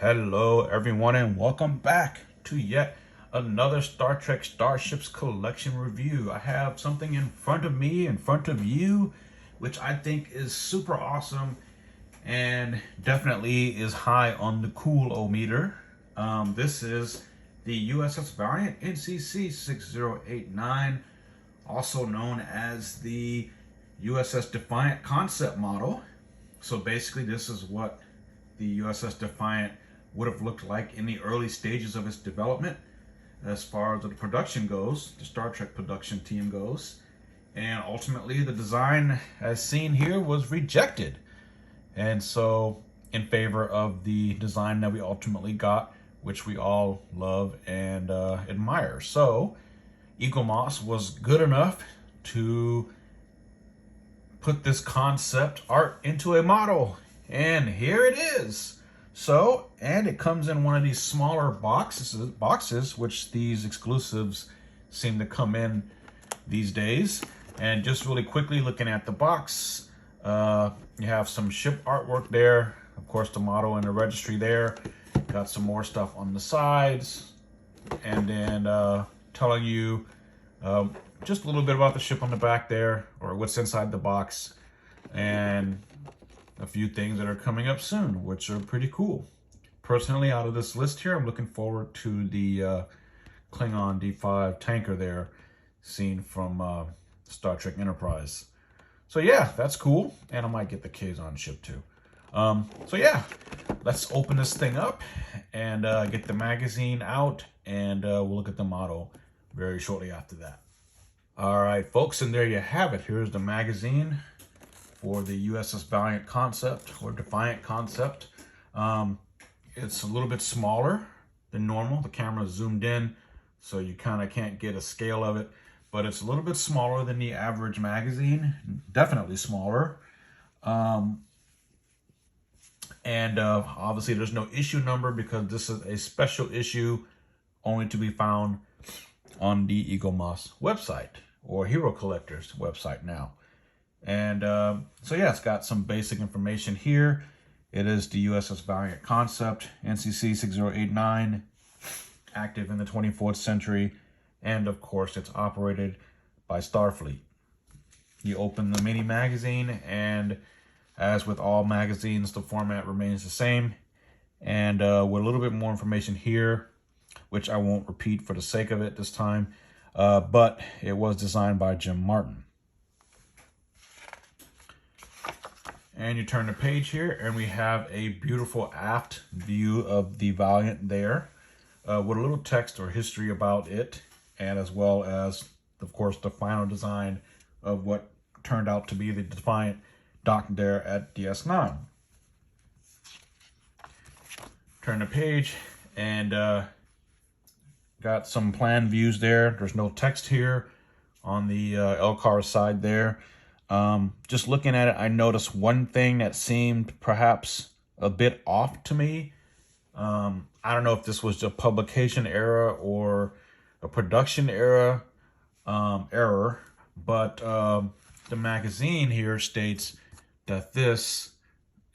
Hello everyone and welcome back to yet another Star Trek Starships collection review. I have something in front of me, in front of you, which I think is super awesome and definitely is high on the cool-o-meter. This is the USS Valiant NCC-6089, also known as the USS Defiant concept model. So basically this is what the USS Defiant would have looked like in the early stages of its development as far as the production goes, the Star Trek production team goes. And ultimately the design as seen here was rejected. And so in favor of the design that we ultimately got, which we all love and admire. So Eaglemoss was good enough to put this concept art into a model. And here it is. So, and it comes in one of these smaller boxes, which these exclusives seem to come in these days. And just really quickly looking at the box, you have some ship artwork there. Of course, the model and the registry there. Got some more stuff on the sides. And then telling you just a little bit about the ship on the back there, or what's inside the box. And a few things that are coming up soon, which are pretty cool. Personally, out of this list here, I'm looking forward to the Klingon D5 tanker there, seen from Star Trek Enterprise. So yeah, that's cool. And I might get the Kazon ship too. So yeah, let's open this thing up and get the magazine out, and we'll look at the model very shortly after that. All right, folks, and there you have it. Here's the magazine for the USS Valiant concept, or Defiant concept. It's a little bit smaller than normal. The camera is zoomed in, so you kind of can't get a scale of it, but it's a little bit smaller than the average magazine, definitely smaller. Obviously there's no issue number because this is a special issue only to be found on the Eaglemoss website, or Hero Collector's website now. And so yeah, it's got some basic information here. It is the USS Valiant concept, NCC-6089, active in the 24th century, and of course it's operated by Starfleet. You open the mini magazine, and as with all magazines, the format remains the same. And with a little bit more information here, which I won't repeat for the sake of it this time, but it was designed by Jim Martin. And you turn the page here, and we have a beautiful aft view of the Valiant there, with a little text or history about it, and as well as, of course, the final design of what turned out to be the Defiant docked there at DS9. Turn the page, and got some plan views there. There's no text here on the LCAR side there. Just looking at it, I noticed one thing that seemed perhaps a bit off to me. I don't know if this was a publication error or a production error, but the magazine here states that this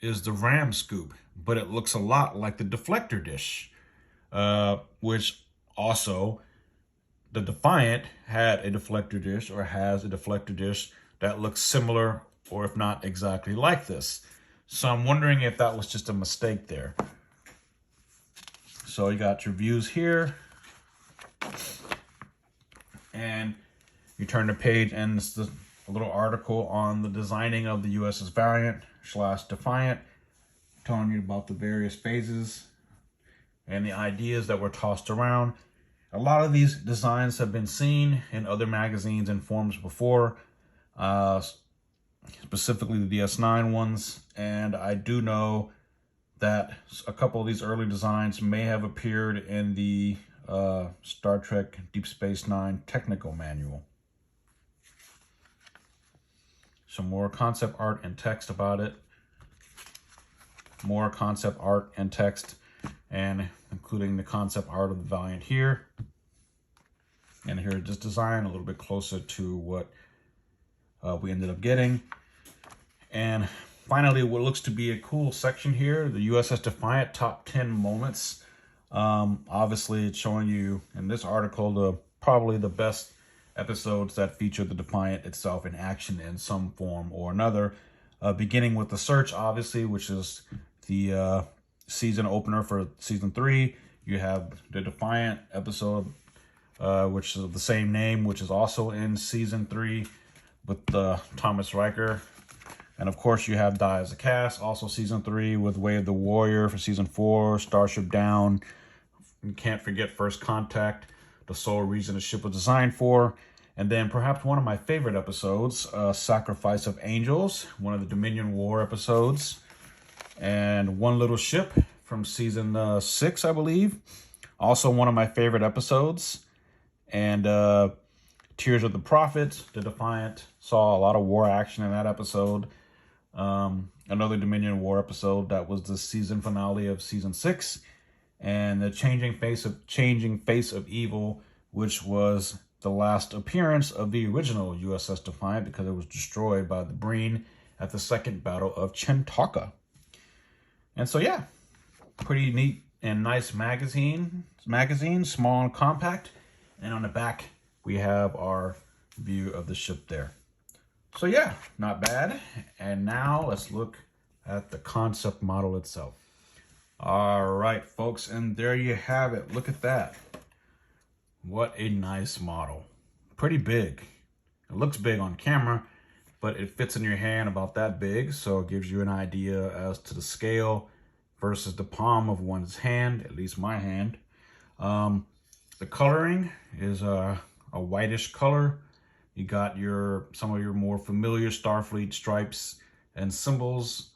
is the RAM scoop, but it looks a lot like the deflector dish, which also the Defiant had a deflector dish, or has a deflector dish that looks similar, or if not exactly like this. So I'm wondering if that was just a mistake there. So you got your views here, and you turn the page, and it's a little article on the designing of the USS Valiant / Defiant, telling you about the various phases and the ideas that were tossed around. A lot of these designs have been seen in other magazines and forums before, specifically the DS9 ones, and I do know that a couple of these early designs may have appeared in the Star Trek Deep Space Nine technical manual. Some more concept art and text about it. More concept art and text, and including the concept art of the Valiant here. And here this design a little bit closer to what we ended up getting. And finally, what looks to be a cool section here, the USS Defiant top 10 moments. Obviously, it's showing you in this article probably the best episodes that feature the Defiant itself in action in some form or another. Beginning with the search, obviously, which is the season opener for season 3. You have the Defiant episode, which is the same name, which is also in season 3 with Thomas Riker. And of course, you have Die as a Cast, also season 3 with Way of the Warrior for season 4, Starship Down. You can't forget First Contact, the sole reason the ship was designed for. And then perhaps one of my favorite episodes, Sacrifice of Angels, one of the Dominion War episodes. And One Little Ship from season 6, I believe. Also one of my favorite episodes. And Tears of the Prophet, the Defiant, saw a lot of war action in that episode. Another Dominion War episode that was the season finale of season 6. And the Changing Face of Evil, which was the last appearance of the original USS Defiant because it was destroyed by the Breen at the Second Battle of Chantaka. And so, yeah, pretty neat and nice magazine, small and compact. And on the back, we have our view of the ship there. So, yeah, not bad. And now let's look at the concept model itself. All right, folks, and there you have it. Look at that. What a nice model. Pretty big. It looks big on camera, but it fits in your hand about that big, so it gives you an idea as to the scale versus the palm of one's hand, at least my hand. The coloring is a whitish color. You got some of your more familiar Starfleet stripes and symbols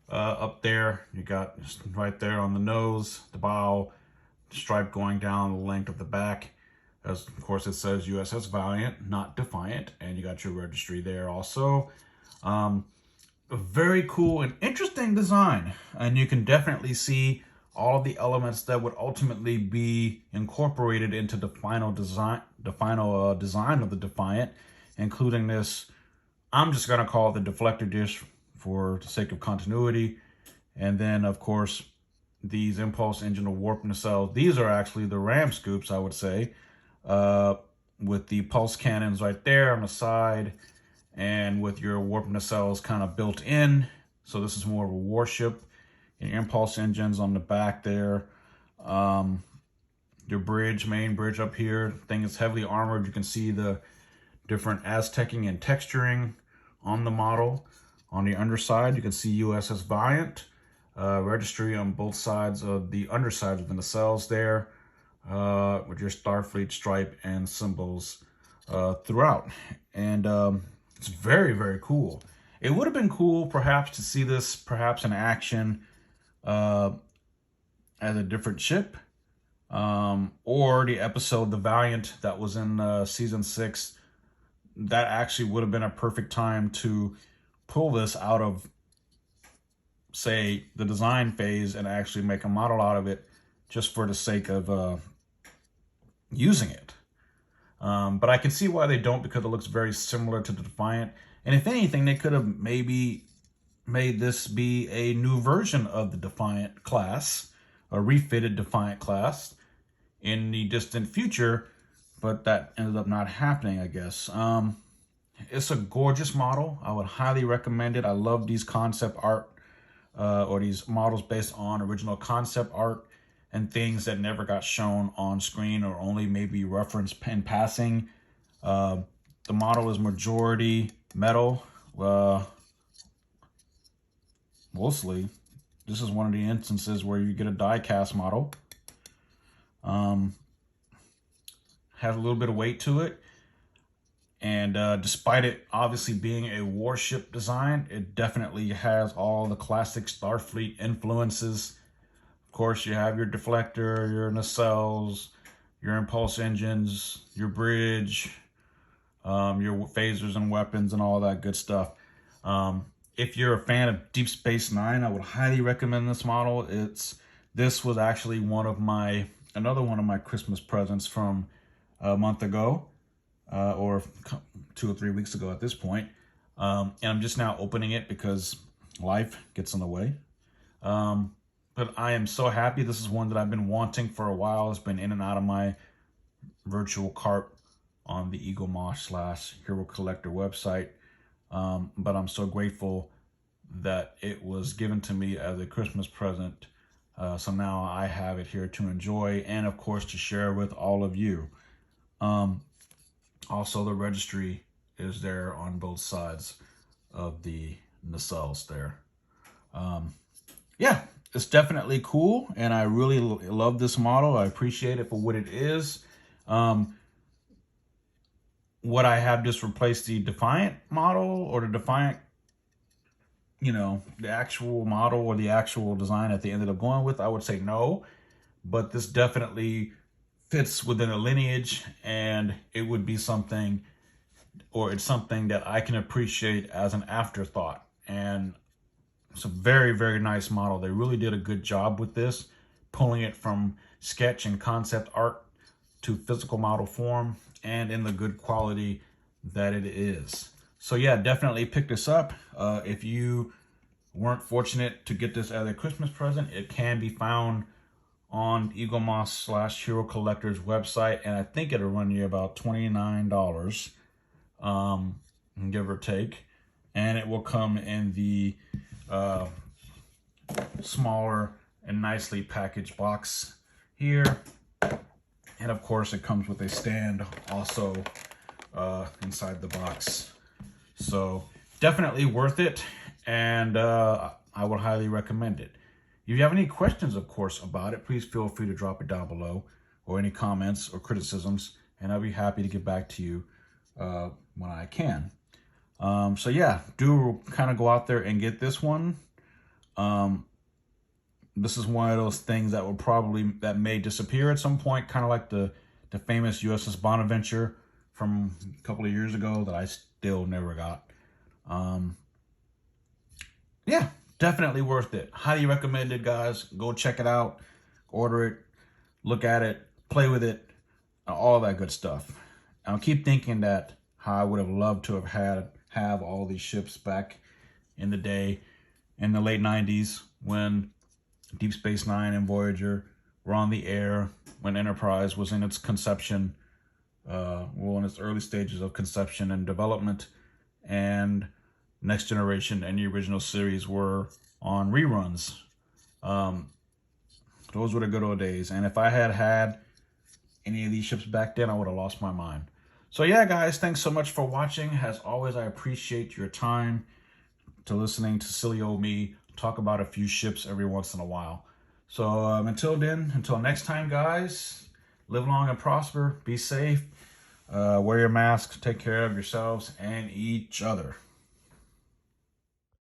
up there. You got right there on the nose, the bow, stripe going down the length of the back. As of course it says USS Valiant, not Defiant, and you got your registry there also. A very cool and interesting design, and you can definitely see all of the elements that would ultimately be incorporated into the final design, design of the Defiant, including this. I'm just gonna call it the deflector dish for the sake of continuity. And then, of course, these impulse engine to warp nacelles. These are actually the ram scoops, I would say, with the pulse cannons right there on the side and with your warp nacelles kind of built in. So this is more of a warship. Your impulse engines on the back there. Your bridge, main bridge up here. The thing is heavily armored. You can see the different Aztecing and texturing on the model. On the underside, you can see USS Valiant, registry on both sides of the underside of the nacelles there, with your Starfleet stripe and symbols throughout. And it's very, very cool. It would have been cool perhaps to see this perhaps in action as a different ship, or the episode The Valiant that was in season 6. That actually would have been a perfect time to pull this out of, say, the design phase and actually make a model out of it just for the sake of using it. But I can see why they don't, because it looks very similar to the Defiant. And if anything, they could have maybe made this be a new version of the Defiant class, a refitted Defiant class in the distant future, but that ended up not happening, I guess. It's a gorgeous model. I would highly recommend it. I love these concept art or these models based on original concept art and things that never got shown on screen or only maybe referenced in passing. The model is majority metal. Mostly, this is one of the instances where you get a die-cast model. Has a little bit of weight to it. And despite it obviously being a warship design, it definitely has all the classic Starfleet influences. Of course, you have your deflector, your nacelles, your impulse engines, your bridge, your phasers and weapons and all that good stuff. If you're a fan of Deep Space Nine, I would highly recommend this model. This was actually another one of my Christmas presents from a month ago. Or 2 or 3 weeks ago at this point. And I'm just now opening it because life gets in the way. But I am so happy. This is one that I've been wanting for a while. It's been in and out of my virtual cart on the EagleMoss/Hero Collector website. But I'm so grateful that it was given to me as a Christmas present. So now I have it here to enjoy and, of course, to share with all of you. Also, the registry is there on both sides of the nacelles there. Yeah, it's definitely cool, and I really love this model. I appreciate it for what it is. Would I have just replaced the Defiant model or the Defiant, you know, the actual model or the actual design that they ended up going with? I would say no, but this definitely fits within a lineage, and it would be something, or it's something that I can appreciate as an afterthought. And it's a very, very nice model. They really did a good job with this, pulling it from sketch and concept art to physical model form, and in the good quality that it is. So yeah, definitely pick this up. If you weren't fortunate to get this as a Christmas present, it can be found on EagleMoss/Hero Collector's website, and I think it'll run you about $29, give or take. And it will come in the smaller and nicely packaged box here. And of course, it comes with a stand also inside the box. So definitely worth it, and I would highly recommend it. If you have any questions, of course, about it, please feel free to drop it down below, or any comments or criticisms, and I'll be happy to get back to you when I can. So yeah, do kind of go out there and get this one. This is one of those things that will that may disappear at some point, kind of like the famous USS Bonaventure from a couple of years ago that I still never got. Yeah, definitely worth it. Highly recommended, guys. Go check it out, order it, look at it, play with it, all that good stuff. I'll keep thinking that how I would have loved to have all these ships back in the day, in the late 90s, when Deep Space Nine and Voyager were on the air, when Enterprise was in its conception, in its early stages of conception and development, and Next Generation and the original series were on reruns. Those were the good old days. And if I had any of these ships back then, I would have lost my mind. So yeah, guys, thanks so much for watching. As always, I appreciate your time to listening to silly old me talk about a few ships every once in a while. So until next time, guys, live long and prosper, be safe, wear your masks, take care of yourselves and each other.